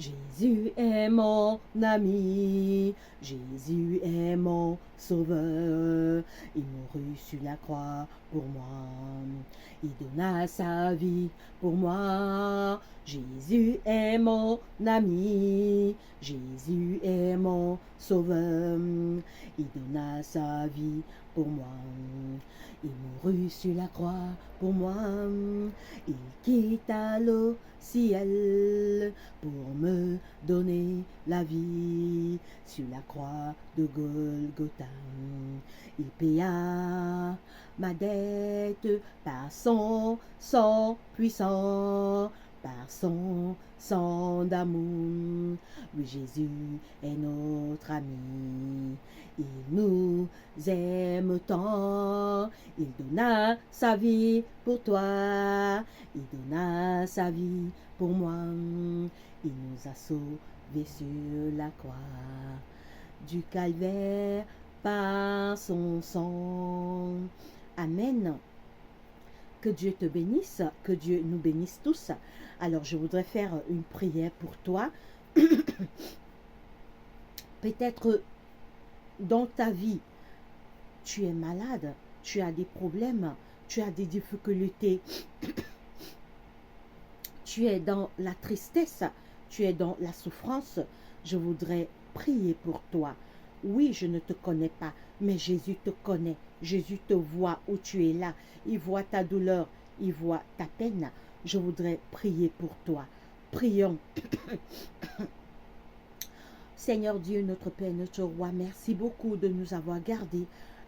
Jésus est mon ami, Jésus est mon sauveur. Il mourut sur la croix pour moi, il donna sa vie pour moi. Jésus est mon ami, Jésus est mon sauveur. Il donna sa vie pour moi. Il mourut sur la croix pour moi. Il quitta le ciel pour me donner la vie sur la croix de Golgotha. Il paya ma dette par son sang puissant, par son sang d'amour. Oui, Jésus est notre ami. Il nous aime tant. Il donna sa vie pour toi. Il donna sa vie pour moi. Il nous a sauvés sur la croix du calvaire par son sang. Amen. Que Dieu te bénisse, que Dieu nous bénisse tous. Alors je voudrais faire une prière pour toi. Peut-être dans ta vie, tu es malade, tu as des problèmes, tu as des difficultés, tu es dans la tristesse, tu es dans la souffrance. Je voudrais prier pour toi. Oui, je ne te connais pas, mais Jésus te connaît. Jésus te voit où tu es là. Il voit ta douleur, il voit ta peine. Je voudrais prier pour toi. Prions. Seigneur Dieu, notre Père, notre Roi, merci beaucoup de nous avoir gardés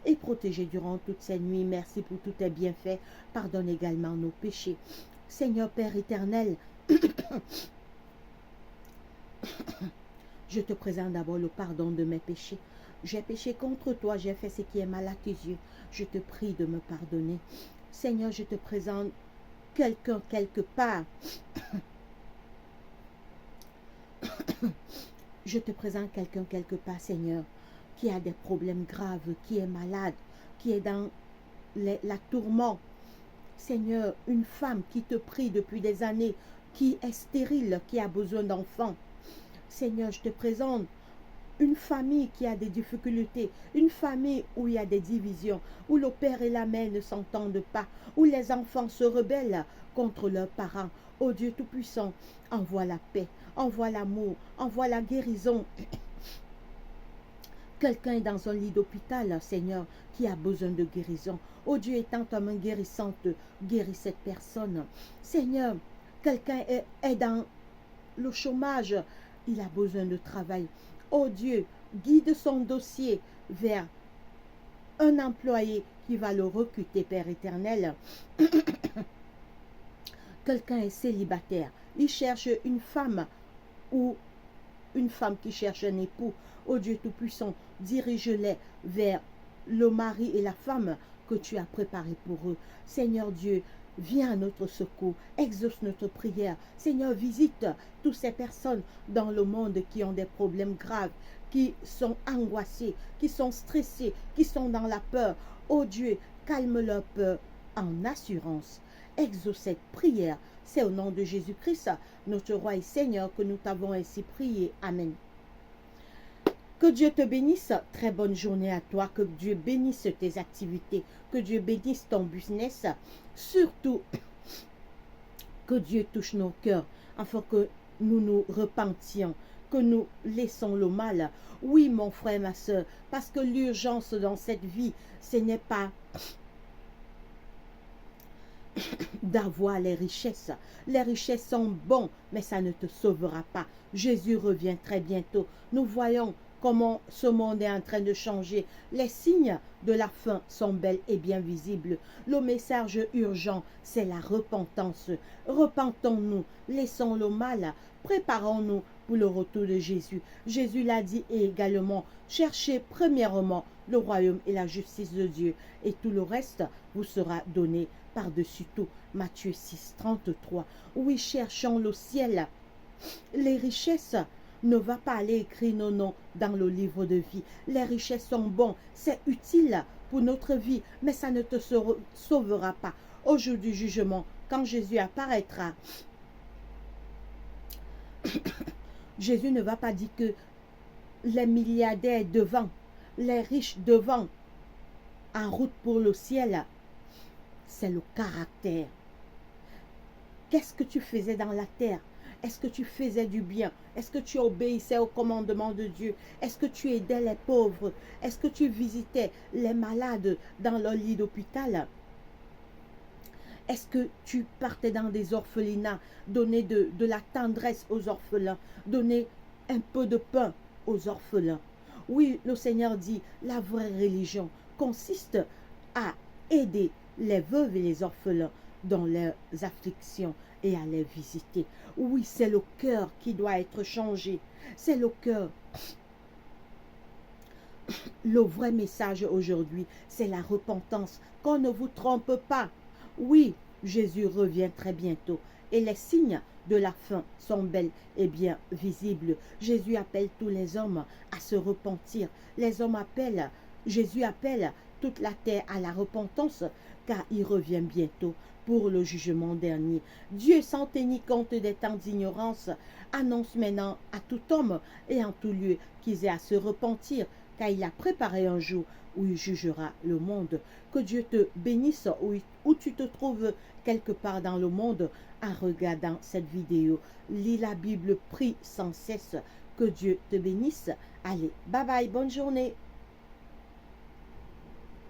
et protégés durant toute cette nuit. Merci pour tous tes bienfaits. Pardonne également nos péchés. Seigneur Père éternel, je te présente d'abord le pardon de mes péchés. J'ai péché contre toi, j'ai fait ce qui est mal à tes yeux. Je te prie de me pardonner. Seigneur, je te présente quelqu'un quelque part. Je te présente quelqu'un quelque part, Seigneur, qui a des problèmes graves, qui est malade, qui est dans la tourmente. Seigneur, une femme qui te prie depuis des années, qui est stérile, qui a besoin d'enfants. Seigneur, je te présente une famille qui a des difficultés, une famille où il y a des divisions, où le père et la mère ne s'entendent pas, où les enfants se rebellent contre leurs parents. Ô Dieu Tout-Puissant, envoie la paix, envoie l'amour, envoie la guérison. Quelqu'un est dans un lit d'hôpital, Seigneur, qui a besoin de guérison. Ô Dieu, étant ta main guérissante, guéris cette personne. Seigneur, quelqu'un est dans le chômage, il a besoin de travail. Oh Dieu, guide son dossier vers un employé qui va le recruter, Père éternel. Quelqu'un est célibataire, il cherche une femme ou une femme qui cherche un époux. Oh Dieu Tout-Puissant, dirige-les vers le mari et la femme que tu as préparés pour eux. Seigneur Dieu, viens à notre secours, exauce notre prière. Seigneur, visite toutes ces personnes dans le monde qui ont des problèmes graves, qui sont angoissées, qui sont stressées, qui sont dans la peur. Oh Dieu, calme leur peur en assurance. Exauce cette prière. C'est au nom de Jésus-Christ, notre Roi et Seigneur, que nous t'avons ainsi prié. Amen. Que Dieu te bénisse. Très bonne journée à toi. Que Dieu bénisse tes activités. Que Dieu bénisse ton business. Surtout, que Dieu touche nos cœurs afin que nous nous repentions, que nous laissons le mal. Oui, mon frère, ma soeur, parce que l'urgence dans cette vie, ce n'est pas d'avoir les richesses. Les richesses sont bonnes, mais ça ne te sauvera pas. Jésus revient très bientôt. Nous voyons comment ce monde est en train de changer. Les signes de la fin sont bels et bien visibles. Le message urgent, c'est la repentance. Repentons-nous, laissons le mal, préparons-nous pour le retour de Jésus. Jésus l'a dit également, cherchez premièrement le royaume et la justice de Dieu, et tout le reste vous sera donné par-dessus tout. Matthieu 6, 33. Oui, cherchons le ciel. Les richesses, ne va pas aller écrire nos noms dans le livre de vie. Les richesses sont bonnes, c'est utile pour notre vie, mais ça ne te sauvera pas. Au jour du jugement, quand Jésus apparaîtra, Jésus ne va pas dire que les milliardaires devant, les riches devant, en route pour le ciel. C'est le caractère. Qu'est-ce que tu faisais dans la terre? Est-ce que tu faisais du bien? Est-ce que tu obéissais au commandement de Dieu? Est-ce que tu aidais les pauvres? Est-ce que tu visitais les malades dans leur lit d'hôpital? Est-ce que tu partais dans des orphelinats, donner de la tendresse aux orphelins, donner un peu de pain aux orphelins? Oui, le Seigneur dit, la vraie religion consiste à aider les veuves et les orphelins dans leurs afflictions et à les visiter. Oui, c'est le cœur qui doit être changé. C'est le cœur. Le vrai message aujourd'hui, c'est la repentance. Qu'on ne vous trompe pas. Oui, Jésus revient très bientôt et les signes de la fin sont bels et bien visibles. Jésus appelle tous les hommes à se repentir. Les hommes appellent, Jésus appelle toute la terre à la repentance car il revient bientôt pour le jugement dernier. Dieu, sans tenir compte des temps d'ignorance, annonce maintenant à tout homme et en tout lieu qu'ils aient à se repentir car il a préparé un jour où il jugera le monde. Que Dieu te bénisse où tu te trouves quelque part dans le monde en regardant cette vidéo. Lis la Bible, prie sans cesse. Que Dieu te bénisse. Allez, bye bye, bonne journée.